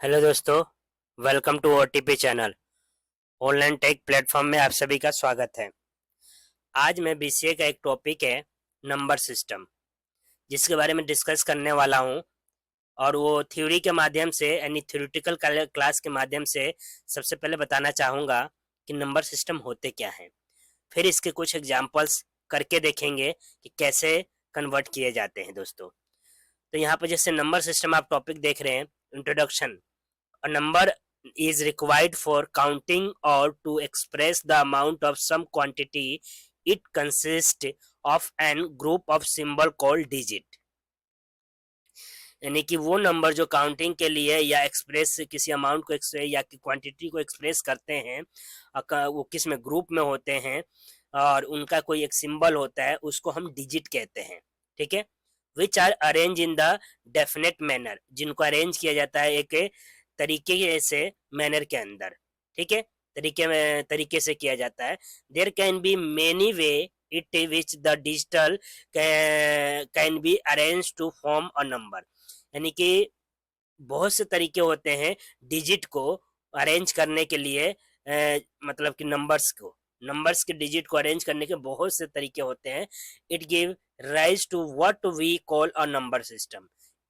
Hello दोस्तों, welcome to OTP channel. Online tech platform में आप सभी का स्वागत है। आज मैं बीसीए का एक टॉपिक है नंबर सिस्टम, जिसके बारे में डिस्कस करने वाला हूँ। और वो थ्योरी के माध्यम से यानी थ्योरेटिकल क्लास के माध्यम से सबसे पहले बताना चाहूँगा कि नंबर सिस्टम होते क्या हैं। फिर इसके कुछ एग्जाम्पल्स करके देखेंगे कि कैसे कन्वर्ट किए जाते हैं दोस्तों। तो यहाँ पर जैसे नंबर सिस्टम आप टॉपिक देख रहे हैं, introduction. A number is required for counting or to express the amount of some quantity. It consists of an group of symbol called digit। यानी कि वो नंबर जो काउंटिंग के लिए या एक्सप्रेस किसी अमाउंट को एक्सप्रेस या क्वांटिटी को एक्सप्रेस करते हैं, वो किस में ग्रुप में होते हैं और उनका कोई एक सिंबल होता है, उसको हम डिजिट कहते हैं। ठीक है, which are arrange in the definite manner, जिनको अरेंज किया जाता है एक तरीके से, मैनर के अंदर। ठीक है, तरीके से किया जाता है। There can be many way it which the digital can be arrange to form a number. यानी कि बहुत से तरीके होते हैं डिजिट को अरेंज करने के लिए। मतलब कि नंबर्स के डिजिट को अरेंज करने के बहुत से तरीके होते हैं। It give rise to what we call a number system.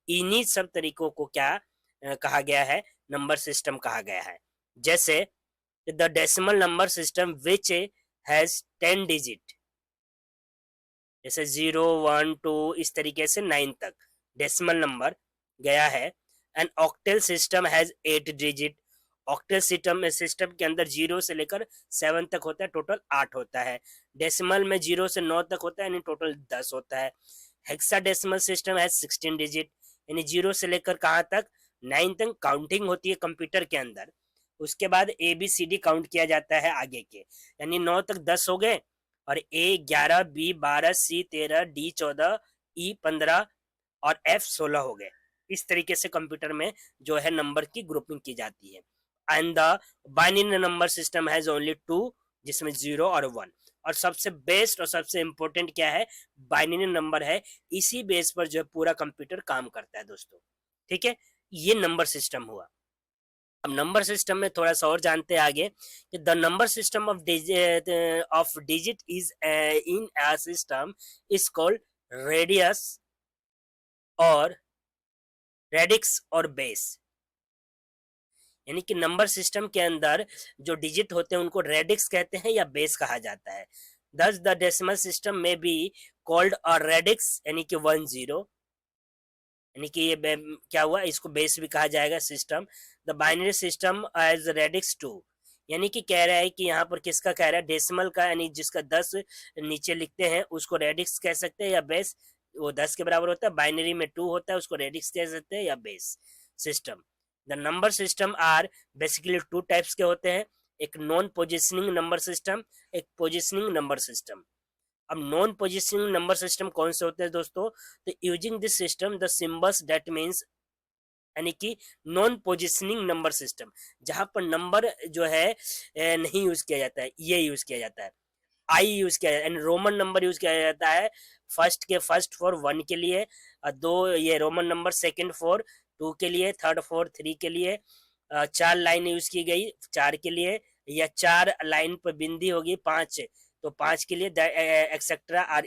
इन्हीं सब तरीकों को क्या कहा गया है, नंबर सिस्टम कहा गया है। जैसे the decimal number system which has 10 digit, जैसे 0 1 2 इस तरीके से 9 तक डेसिमल नंबर गया है। And octal system has 8 digit. Octal system के अंदर 0 से लेकर 7 तक होता है, टोटल 8 होता है। डेसिमल में 0 से 9 तक होता है, यानी टोटल 10 होता है। हेक्साडेसिमल सिस्टम हैज 16 डिजिट, यानी 0 से लेकर कहाँ तक, 9 तक काउंटिंग होती है कंप्यूटर के अंदर। उसके बाद ABCD काउंट किया जाता है आगे के, यानी 9 तक 10 हो गए, और A 11, B 12, C 13, D 14, E 15 और F 16 हो गए। इस तरीके से कंप्यूटर में जो है नंबर की ग्रुपिंग की जाती है। And the binary number system has only 2, जिसमें 0 और 1। और सबसे बेस्ट और सबसे इंपॉर्टेंट क्या है, बाइनरी नंबर है। इसी बेस पर जो है पूरा कंप्यूटर काम करता है दोस्तों। ठीक है, ये नंबर सिस्टम हुआ। अब नंबर सिस्टम में थोड़ा सा और जानते हैं आगे कि the number system of digit is in a system is called radius और रेडिक्स और बेस। यानी कि नंबर सिस्टम के अंदर जो डिजिट होते हैं उनको रेडिक्स कहते हैं या बेस कहा जाता है। दस द डेसिमल सिस्टम में बी कॉल्ड अ रेडिक्स, यानी कि 10, यानी कि ये क्या हुआ, इसको बेस भी कहा जाएगा system. The binary system as radix 2, यानी कि कह रहा है कि यहाँ पर किसका कह रहा है, डेसिमल का, यानी जिसका 10 नीचे लिखते हैं उसको रेडिक्स कह सकते हैं या बेस। वो 10 के बराबर होता है, बाइनरी में 2 होता है, उसको रेडिक्स कह सकते हैं या base system. The number system are basically 2 types के होते हैं, एक नॉन पोजिशनिंग नंबर सिस्टम, एक पोजिशनिंग नंबर सिस्टम। अब नॉन पोजिशनिंग नंबर सिस्टम कौन से होते हैं दोस्तों, तो using this system the symbols that means, यानी कि नॉन पोजिशनिंग नंबर सिस्टम, जहां पर नंबर जो है नहीं यूज किया जाता है, ये यूज किया जाता है। आई यूज किया जाता है, यानी रोमन नंबर यूज किया जाता है फर्स्ट फॉर 1 के लिए, और 2 ये रोमन नंबर, सेकंड फॉर 2 के लिए, थर्ड फॉर 3 के लिए, 4 लाइन यूज की गई 4 के लिए, या 4 लाइन पर बिंदी होगी 5, तो 5 के लिए एक्सेट्रा आर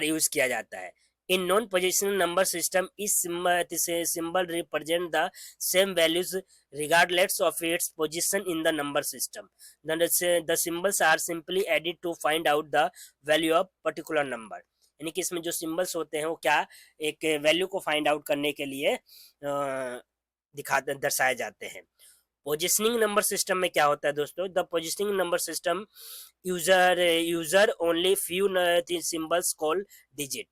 यूज किया जाता है। In non positional number system इस symbol represent the same values regardless of its position in the number system. The symbols are simply added to find out the value of particular number. यानी कि इसमें जो symbols होते हैं वो क्या, एक वैल्यू को फाइंड आउट करने के लिए दर्शाए जाते हैं। पोजिशनिंग नंबर सिस्टम में क्या होता है दोस्तों, the positioning number system user only few symbols call digit,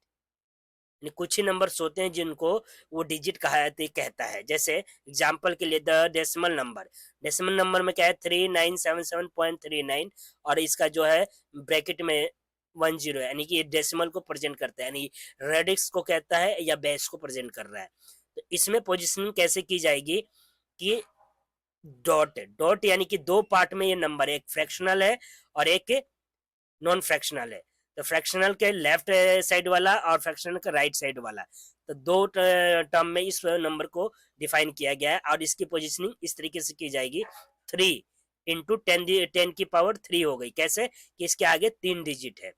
कुछ ही नंबर्स होते हैं जिनको वो डिजिट कहता है। जैसे एग्जांपल के लिए द डेसिमल नंबर में क्या है, 3977.39, और इसका जो है ब्रैकेट में 10 है, यानी कि ये डेसिमल को प्रेजेंट करता है, यानी रेडिक्स को कहता है या बेस को प्रेजेंट कर रहा है। तो इसमें पोजिशनिंग कैसे की जाएगी कि डॉट यानी कि 2 पार्ट में ये नंबर, एक फ्रैक्शनल है और एक नॉन फ्रैक्शनल है। तो फ्रैक्शनल के लेफ्ट साइड वाला और फ्रैक्शनल का राइट साइड वाला, तो दो टर्म में इस नंबर को डिफाइन किया गया है। और इसकी पोजिशनिंग इस तरीके से की जाएगी, 3 इंटू 10 की पावर 3 हो गई। कैसे कि इसके आगे 3 डिजिट है,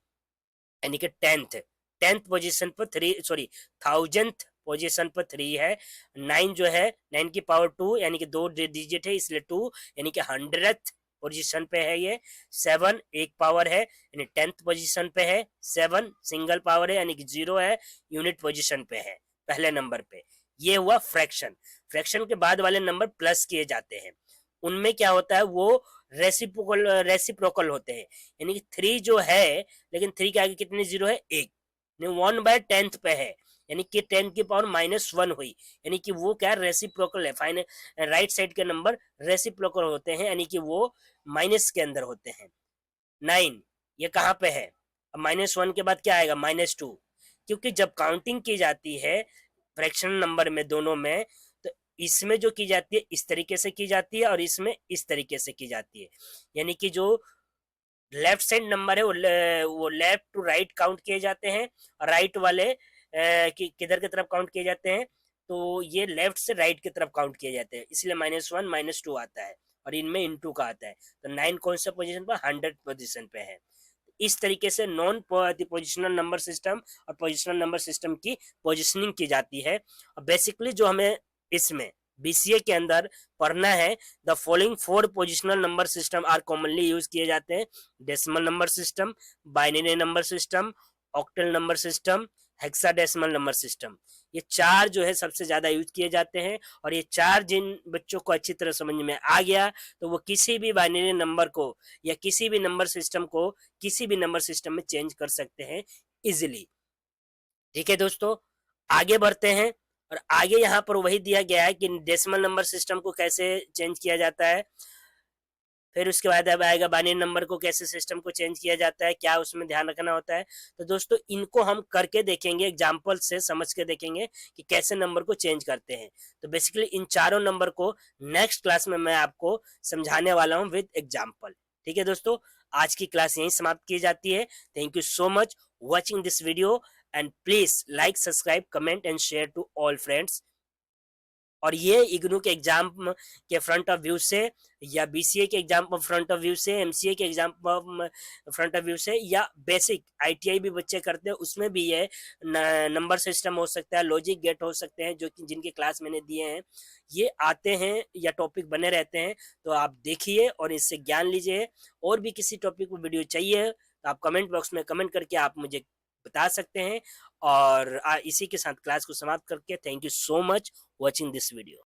यानी कि टेंथ पोजीशन पर 3, सॉरी 1000th पोजीशन पर 3 है। 9 जो है 9 की पावर 2, यानी कि 2 डिजिट है इसलिए 2, यानी कि 100th पोजीशन पे है ये। 7 एक पावर है, यानी 10th पोजीशन पे है। 7 सिंगल पावर है, यानी कि 0 है, यूनिट पोजीशन पे है पहले नंबर पे। ये हुआ फ्रैक्शन। फ्रैक्शन के बाद वाले नंबर प्लस किए जाते हैं, उनमें क्या होता है, वो रेसिप्रोकल होते हैं। यानी कि 3 जो है, लेकिन 3 के आगे कितने जीरो है, 1, 1/10 पे है, यानी कि 10 की पावर -1 हुई, यानी कि वो क्या रेसिप्रोकल है। फाइनल राइट साइड के नंबर रेसिप्रोकल होते हैं, यानी कि वो माइनस के अंदर होते हैं। 9 ये कहाँ पे है, अब -1 के बाद क्या आएगा, -2, क्योंकि जब काउंटिंग की जाती है फ्रैक्शनल नंबर में दोनों में, तो इसमें जो की जाती है इस तरीके से की जाती है और इसमें इस तरीके से की जाती है। यानी कि जो लेफ्ट साइड नंबर है वो लेफ्ट टू राइट काउंट किए जाते हैं, और राइट वाले किधर की तरफ काउंट किए जाते हैं, तो ये लेफ्ट से राइट की तरफ काउंट किए जाते हैं, इसलिए -1 -2 आता है, और इनमें इनटू का आता है। तो 9 कौन सा पोजीशन पर, 100 पोजीशन पे है। इस तरीके से नॉन पोजिशनल नंबर सिस्टम और पोजिशनल नंबर सिस्टम की पोजिशनिंग की जाती है। और बेसिकली जो हमें इसमें बीसीए के अंदर पढ़ना है, the following 4 positional number system are commonly use किए जाते हैं: decimal number system, binary number system, octal number system, hexadecimal number system. ये 4 जो है सबसे ज्यादा यूज किए जाते हैं, और ये 4 जिन बच्चों को अच्छी तरह समझ में आ गया, तो वो किसी भी बाइनरी नंबर को या किसी भी नंबर सिस्टम को किसी भी नंबर सिस्टम में चेंज कर सकते हैं इजिली। ठीक है दोस्तों, आगे बढ़ते हैं। और आगे यहाँ पर वही दिया गया है कि डेसिमल नंबर सिस्टम को कैसे चेंज किया जाता है, फिर उसके बाद अब आएगा बाइनरी नंबर को कैसे सिस्टम को चेंज किया जाता है, क्या उसमें ध्यान रखना होता है। तो दोस्तों इनको हम करके देखेंगे, एग्जाम्पल से समझ के देखेंगे कि कैसे नंबर को चेंज करते हैं। तो बेसिकली इन चारों नंबर को नेक्स्ट क्लास में मैं आपको समझाने वाला हूँ विद एग्जाम्पल। ठीक है दोस्तों, आज की क्लास यहीं समाप्त की जाती है। Thank you so much watching this video, and please like, subscribe, comment and share to all friends. और ये इग्नू के एग्जाम के फ्रंट ऑफ व्यू से, या बीसीए के एग्जाम फ्रंट ऑफ व्यू से, एमसीए के एग्जाम फ्रंट ऑफ व्यू से, या बेसिक आईटीआई भी बच्चे करते हैं उसमें भी ये नंबर सिस्टम हो सकता है, लॉजिक गेट हो सकते हैं, जो कि जिनके क्लास मैंने दिए हैं, ये आते हैं या टॉपिक बने रहते हैं। तो आप देखिए और इससे ज्ञान लीजिए। और भी किसी टॉपिक पर वीडियो चाहिए तो आप कमेंट बॉक्स में कमेंट करके आप मुझे बता सकते हैं। और इसी के साथ क्लास को समाप्त करके thank you so much watching this video.